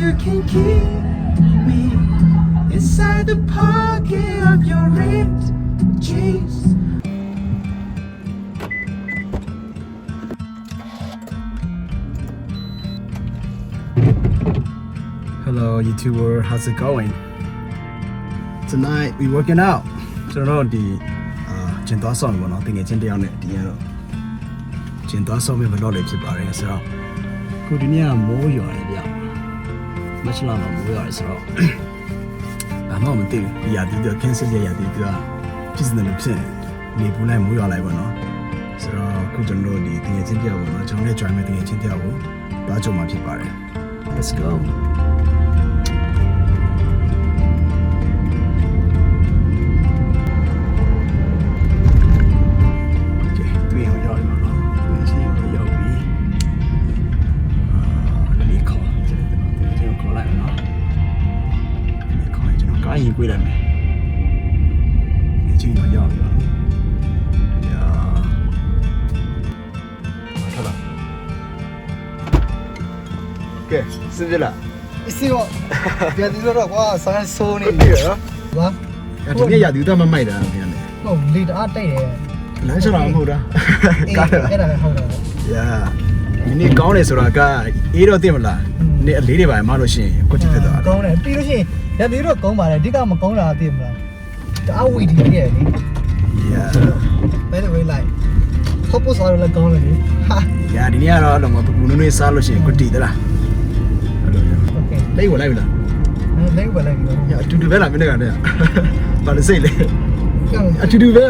you can keep me inside the pocket of your ripped jeans. Hello YouTuber, how's it going? Tonight we working out. So no the ကျင်သွားဆောင်ဘောနော်တင်ငယ်ချင်းတယောက်နဲ့ဒီရတော့ကျင်သွားဆောင်မဲ့ဘလော့လေးဖြစ်ပါတယ်ဆိုတော့ခုဒီနေ့ကမိုးရွာတယ်ဗျမချလာမှာမိုးရွာတယ်ဆိုတော့ဘာမှမသိဘူးဒီရာဒီတော့ cancel ရဒီတော့ဖြစ်နေလို့ဖြစ်နေပူလိုက်မိုးရွာလိုက်ပါနော်ဆိုတော့ခုကျွန်တော်တို့ဒီတင်ငယ်ချင်းတယောက်ပေါ့နော်ကျွန်တော်နဲ့ join မဲ့တင်ငယ်ချင်းတယောက်ကိုတွားကြုံမှာဖြစ်ပါတယ် Let's go anh quay lại mày cái chuyện nó giòn rồi thật là ok xin chưa là xin ạ giờ thì rồi quá sáng số này nữa vâng chúng ta giờ thì tao mà mày đã cái này không đi đã tay này lấy sao làm không đó cái này không được yeah mình đi này rồi cả ý đó tiền là này lấy đi bài mà nó xin có chút đó câu này đi đó xin giờ thì rồi câu mà này đi cả mà câu là tiền là áo quỳ thì cái này yeah bây giờ lại không có sao là câu này ha yeah đi nhà đó là một phụ nữ sao nó xin có tỷ đó là ok lấy của lại là lấy của lại yeah chú đưa về làm cái này à mà nó xây lên chú đưa về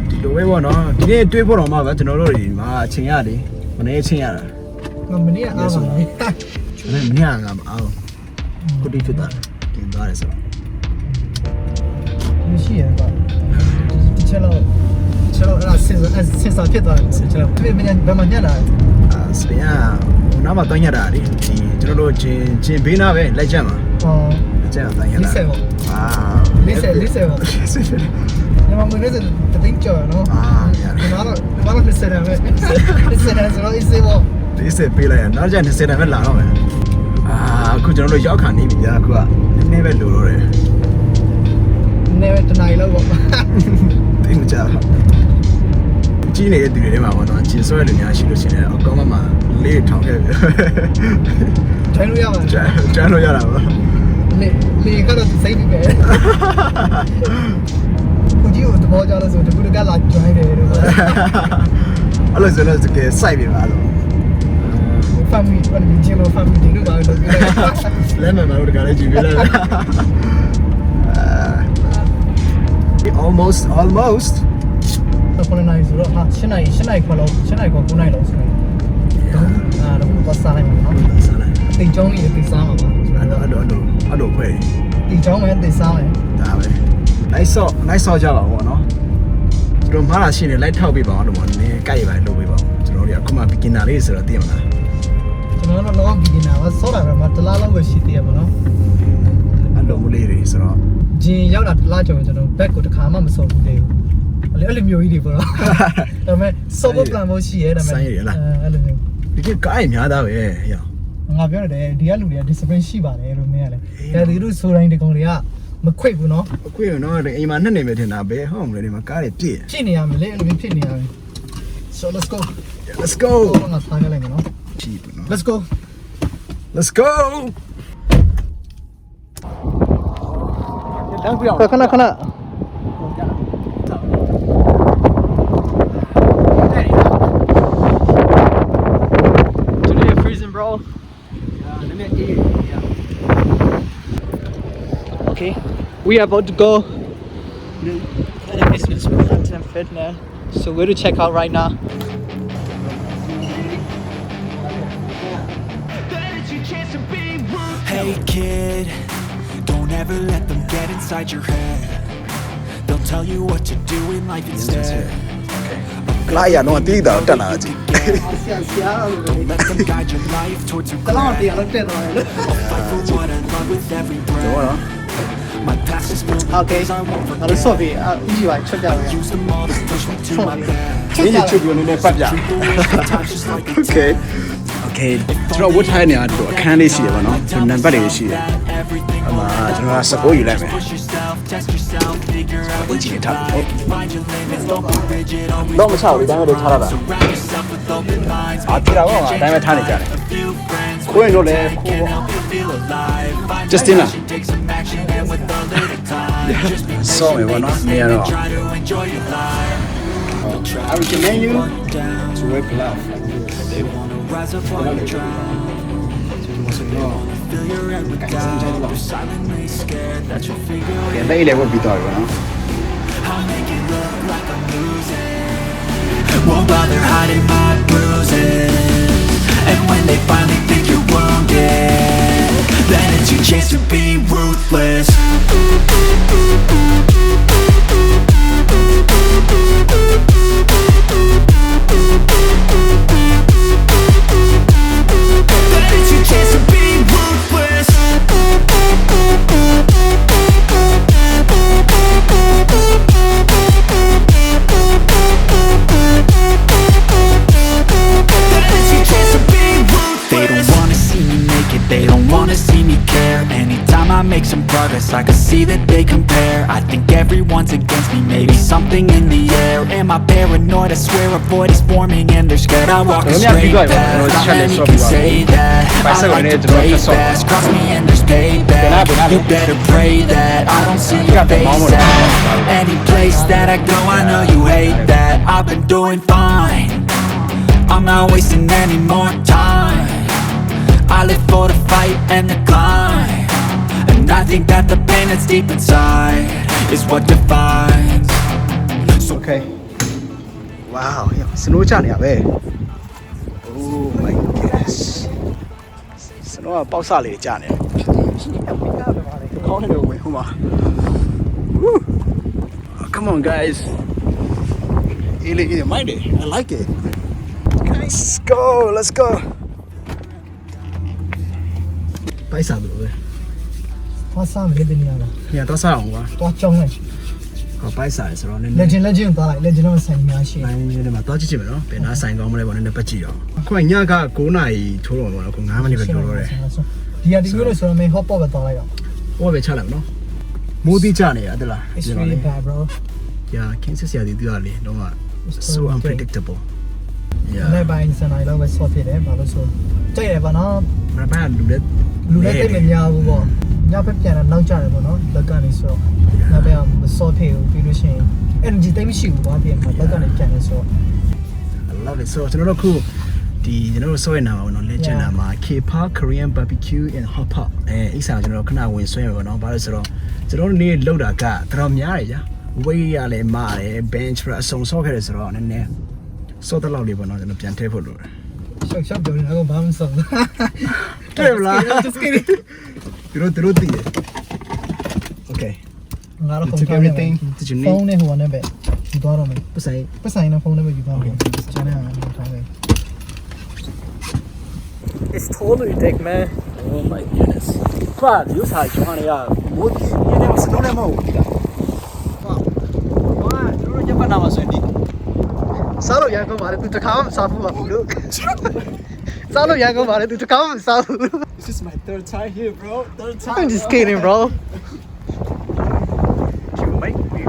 chú đưa về bọn nó cái này tuyệt bọn nó mà vậy cho nó rồi mà chinh à đi mà này chinh à mà mình đi ăn mà mình đi ăn mà ăn có đi fit đó đi đó là saoไม่ใช่อ่ะเชื่อเรา先少ဖြစ်သွားတယ်ကျွန်တော်ဘယ်မှာညက်လာစပင်ကနားမှာတောင်းရတာဒီကျွန်တော်တို့ချင်းဘေးနားပဲလိုက်ကြမှာဟောလိုက်ကြတောင်းရတာ40ပေါ့40ပေါ့ညီမမင်းလည်းတသိန်းကျော်နော်ညီမတော့20တယ်ပဲ20တယ်ဆိုတော့အေးစေးပေါ့40ပေးလိုက်ရနောက်ကျ20တယ်ပဲလာတော့မယ်အခုကျွန်တော်တို့ရောက်ခါနေပြီကြာအခုကနည်းနည်းပဲလိုတော့တယ်နည်းပဲတနိုင်လောက်ပေါ့သိမကြကြီးနေတဲ့သူတွေထဲမှာပေါ့နော်ခြေဆွဲလူများရှိလို့ရှိရင်အကောင်းမှလေးထောင်ခဲ့ပြီကျန်လို့ရပါကျန်လို့ရတာပါလေကတော့စိတ်ပဲကိုကြီးကိုတဘောကြလို့ဆိုတကူတကလာ join တယ်လို့အဲ့လိုဆိုတော့တကယ်စိုက်ပြီပါလို့family ဘာလို့ကျင်းလို့ family တွေတော့လုပ်ပြီးလဲမယ်မလို့တကယ်လည်းကြည့်ပြလိုက်almost 9နိုင်ဆိုတော့8နိုင်ခွက်လောက်9နိုင်ခွက်9နိုင်လောက်ဆိုရင်တော့စားနိုင်မှာနော်စားနိုင်တင်ចောင်းလေးတင်စားမှာပါအဲ့လိုခွဲတင်ចောင်းမယ်တင်စားမယ်ဒါပဲလိုက်ဆော့ကြပါဘောနော်ကျွန်တော်မှားတာရှိနေလိုက်ထောက်ပေးပါအောင်လို့နည်းကြိုက်ပါလုပ်ပေးပါအောင်ကျွန်တော်တို့အခုမှ beginner လေးဆိုတော့သိမလားကျွန်တော်တို့တော့ beginner ပါဆော့တာကမှတစ်လားလောက်ပဲရှိသေးရပါတော့အဲ့လိုလေးတွေဆိုတော့ဂျင်ရောက်တာတစ်လားကျော်ကျွန်တော် back ကိုတစ်ခါမှမဆော့ဘူးလေအဲ့လိုမျိုးကြီးတွေပေါ့နော်ဒါပေမဲ့ ဆော့ဖို့ plan ဖို့ရှိရဲဒါပေမဲ့အဲ့လိုမျိုးဒီကကိုင်းများသားပဲဟေ့ငါပြောတယ်ဒီကလူတွေက discipline ရှိပါတယ်လို့မင်းကလည်းဒါဒီလိုဆိုတိုင်းဒီကောင်တွေကမခွိတ်ဘူးနော်မခွိတ်ဘူးနော်အိမ်မှာနှစ်နေပဲထင်တာပဲဟုတ်မလဲဒီမှာကားတွေပြည့်ဖြစ်နေရမယ်လေအဲ့လိုမျိုးဖြစ်နေရမယ် so let's go ငါစားကြလိုက်မယ်နော်ကြည့်ဘူးနော် let's go တန်းပြအောင်ခဏbro okay we are about to go at a business content fitness so we're to check out right now hey kid don't ever let them get inside your head they'll tell you what to do in life instead Lai ya no ti da tan la ji. Don't let them guide your life towards your goal. I'll fight for what I love with every breath. My past is filled with things I won't forget. Use them all to push me to my best. Ni YouTube နေပတ်ပြ Okay Okay ကျွန်တော်ဝတ်ထားတဲ့နေရာတော့အခန်းလေးရှိတယ်ပေါ့နော်နံပါတ်တွေရှိတယ်အမှကျွန်တော်ကစပိုးယူလိုက်မယ်ဘယ်ကြည့်ထားဟုတ်တော့မချဘူးဒီတိုင်းပဲထားရတာအာတီရာကအတိုင်းပဲထားနေကြတယ်ကိုရင်တို့လည်းခိုးပေါ့ Justina so ဘောနော်နေရတော့ I recommend you to wear gloves rise up while you're drunk. Feel your head with doubt. You're silently scared that you'll figure it out. ဘယ်လေဝတ်ပြီးတော့ဘောနော် I'll make it look like I'm losing. Won't bother hiding my bruises. And when they finally think you're wounded, then it's your chance to be ruthless. Then it's your chance to be ruthless. They don't wanna see me make it, they don't wanna see me care. Anytime I make some progress, I can see that they compare. I think everyone's against me, maybe something in the air. Am I paranoid? I swear a void is forming and they're scared I walk a straight path. Not many can say that. I like to play fast, cross me and there's payback. You better pray that I don't see your face at any place that I go. I know you hate that. I've been doing fine, I'm not wasting any more time. I live for the fight and the climb, and I think that the pain that's deep inside is what defines. Okay wow စနိုးချနေရပဲ Oh my goodness စနိုးကပေါက်စလေးချနေတယ်ခေါင်းနဲ့ဝင်ဟိုမှာ Come on guys Ele mind it I like it Guys let's go ပိုက်စားလို့ပဲ သွားစားမယ်တဲ့နေရာလား ညတော့စားအောင်ကွာ သွားကြောင်းလိုက် ဟောပိုက်စားရဆိုတော့နည်းနည်း legend သွားလိုက် legend တော့ဆိုင်များရှိ နိုင်နေမှာတော့ကြည့်ကြည့်မယ်နော်ဘယ်နာဆိုင်ကောင်းမလဲပေါ့နည်းနည်းပတ်ကြည့်တော့အခုကညက9နာရီထိုးတော့ပေါ့နော်အခု9မိနစ်ပဲပြောတော့တယ် ဒီဟာဒီလိုဆိုတော့မင်း hot pot ပဲသွားလိုက်တော့ ဟောပဲချလိုက်မနော်မိုးတိကျနေရတဲ့လား it's really bad bro Yeah Kansas ရာသီတူရလေတော့ so unpredictable Yeah နေ့ပိုင်းစနေလောက်ပဲဆော့ဖြစ်တယ်ဘာလို့ဆိုကြိုက်ရပါနော် မနက်ပိုင်းကလူလည်း လူလည်းတိတ်မများဘူးပေါ့ညဘက်ပြန်တော့နောက်ကျတယ်ပေါ့နော်လက်ကနေဆိုတော့ညဘက်ကမဆော့ဖြစ်ဘူးပြီးလို့ရှိရင် energy တိတ်မရှိဘူးဘာဖြစ်မှာလက်ကနေပြန်နေဆိုတော့ I love it so ကျွန်တော်တို့ခုဒီကျွန်တော်တို့ဆော့ရနာမှာပေါ့နော် legend နာမှာ K-pop Korean barbecue and hot pot အိစာကျွန်တော်တို့ခဏဝင်ဆွဲရပါတော့ဘာလို့ဆိုတော့ကျွန်တော်တို့နေ့လောက်တာကတော်များတယ်ကြာ weight ရလဲမာတယ် bench press အစုံဆော့ခဲ့တယ်ဆိုတော့နည်းနည်းဆော့တဲ့လောက်လေးပေါ့နော်ကျွန်တော်ပြန်ထည့်ဖို့လိုတယ် ရှောက်ပြောနေတာကဘာမှမဆော့ဘူး တွေ့မလား just kidding သူတို့တည်တယ် Okay ငါတော့ You took everything did you ဖုန်း need နဲ့ဟိုကနေပဲယူသွားတော့မယ် ပတ်ဆိုင် ပတ်ဆိုင်နဲ့ဖုန်းနဲ့ပဲယူသွားမယ်ကျန်တဲ့ဟာတော့ထားမယ် It's totally thick man Oh my goodness ခွာယူစားချွန်ရမိုးဒီနေမှာစလုံးလည်းမဟုတ်ဘူးဒီကဟာကျွန်တော်ညပတ်နာမှာဆိုရင်ဒီ စားလို့ရန်ကုန်ပါလေသူတခါမှမစားဘူးပါဘူးလို့စားလို့ရန်ကုန်ပါလေသူတခါမှမစားဘူး This is my third time here bro third time I'm just kidding bro You make me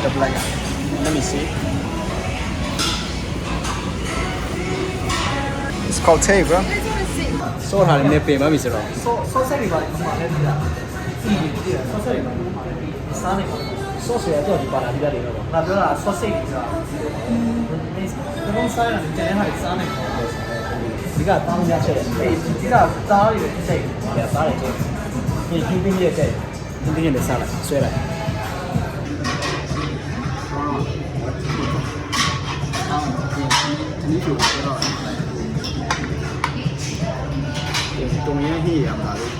the black let me see It's called Tay bro ဆော့ထားတယ်နေပင်မပြီဆိုတော့ ဆော့ဆက်တွေပါလေဒီမှာလည်းဒီလားဒီဆော့ဆက်တွေပါစားနေပါဆော့ဆက်ရတော့ဒီပါလာဒီလာတွေတော့ငါပြောတာဆော့ဆက်တွေဆိုတာဒီကောင်စားရတယ်ကျန်တဲ့ဟာတွေစားနေပါဒီကတောင်းရချက်အေးဒီကစားရည်စိတ်ရစားတယ်ချက်ဒီကျူးပင်းရဲ့ချက် ဒီနေ့လည်းစားလိုက်ဆွဲလိုက်ဒီလိုတော့တုံရဟိရမှာလို့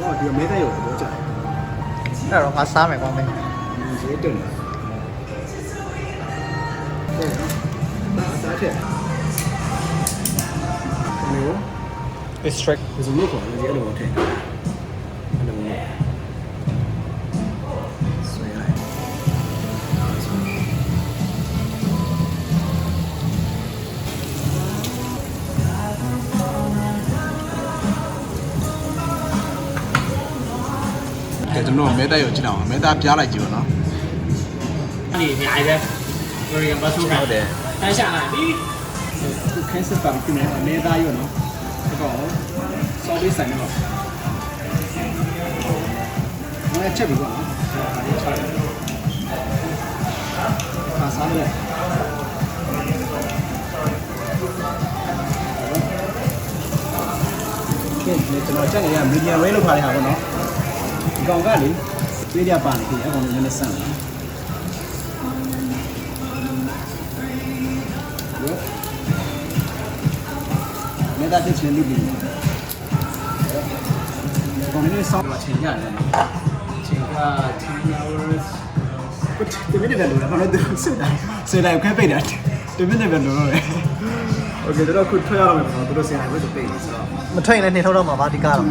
哇ဒီမဲတဲ့ရောတော့ကြာ အဲ့တော့ငါစားမယ်ကွာမင်း ဒီရေတင်တယ်စားချက်မျိုး It's strict There's a look on it, the other one take. ကျွန်တော်မဲတက်ရောကြည့်တော့မဲတက်ပြားလိုက်ကြည့်ပါနော် 你你挨着，就是也没收开。对。但下来你， ခုခင်းစစ်ပါပြီနဲ့မဲတက်ရောနော်ဒီကောင်စောလေးဆိုင်တော့မဲချက်ပြီပေါ့နော်ခါစားတယ်ကဲကျွန်တော်ချက်နေရမီဒီယမ်ဝဲလောက်ထားတဲ့ဟာပေါ့နော်ဒီကောင်ကလေသေးရပါနေပြီအကောင်လည်းနည်းနည်းဆန့်လာမဲတာတစ်ချင်းလူပြီကောင်လည်းစောင်းလာချိန်ရတယ်ချိန်က10 hours ဒီမိနစ်ပဲလို့လားဘာလို့သူစစ်တိုင်းခဲပိတ်တာဒီမိနစ်ပဲလို့လေโอเคတို့ခုထွက်ရအောင်မယ်ပေါ့တို့စင်တိုင်းပဲပိတ်နေဆိုတော့ မထွက်ရင်လည်းနေထုတ်တော့မှာပါဒီကားတော့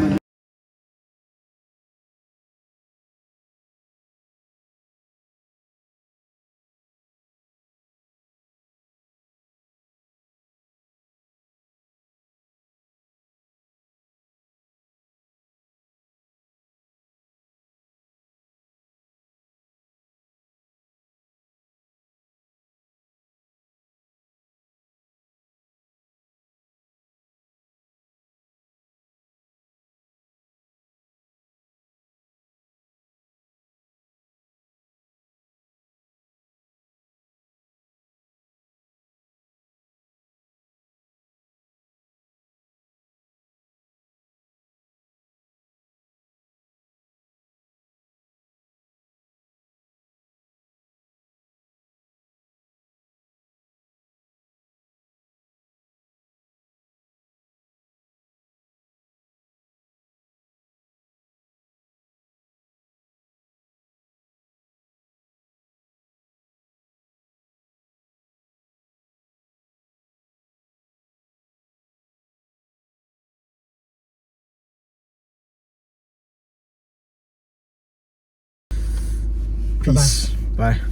Peace. Bye.